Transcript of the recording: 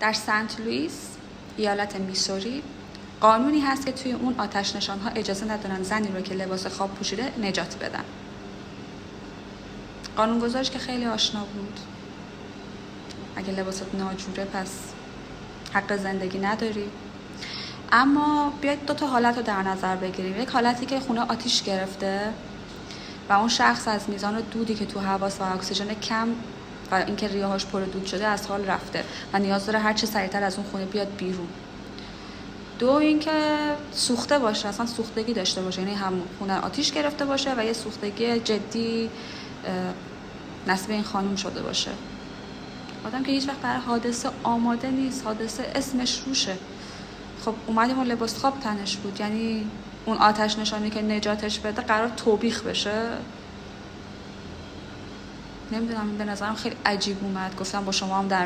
در سنت لوئیس ایالت میسوری قانونی هست که توی اون آتش نشان‌ها اجازه ندارن زنی رو که لباس خواب پوشیده نجات بدن. قانونگذارش که خیلی آشنا بود، اگه لباست ناجوره پس حق زندگی نداری. اما بیاید 2 حالت رو در نظر بگیریم. یک حالتی که خونه آتیش گرفته و اون شخص از میزان دودی که تو هواست و اکسیژن کم و اینکه ریه‌هاش پر دود شده از حال رفته و نیاز داره هر چه سریعتر از اون خونه بیاد بیرون. 2 اینکه سوخته باشه، اصلا سوختگی داشته باشه، یعنی هم خونه آتیش گرفته باشه و یه سوختگی جدی نصیب این خانم شده باشه. آدم که هیچ وقت برای حادثه آماده نیست، حادثه اسمش روشه. خب اومدیم و لباس خواب تنش بود، یعنی اون آتش نشانی که نجاتش بده قرار توبیخ بشه. نمیدونم، به نظرم خیلی عجیب اومد. گفتم با شما هم در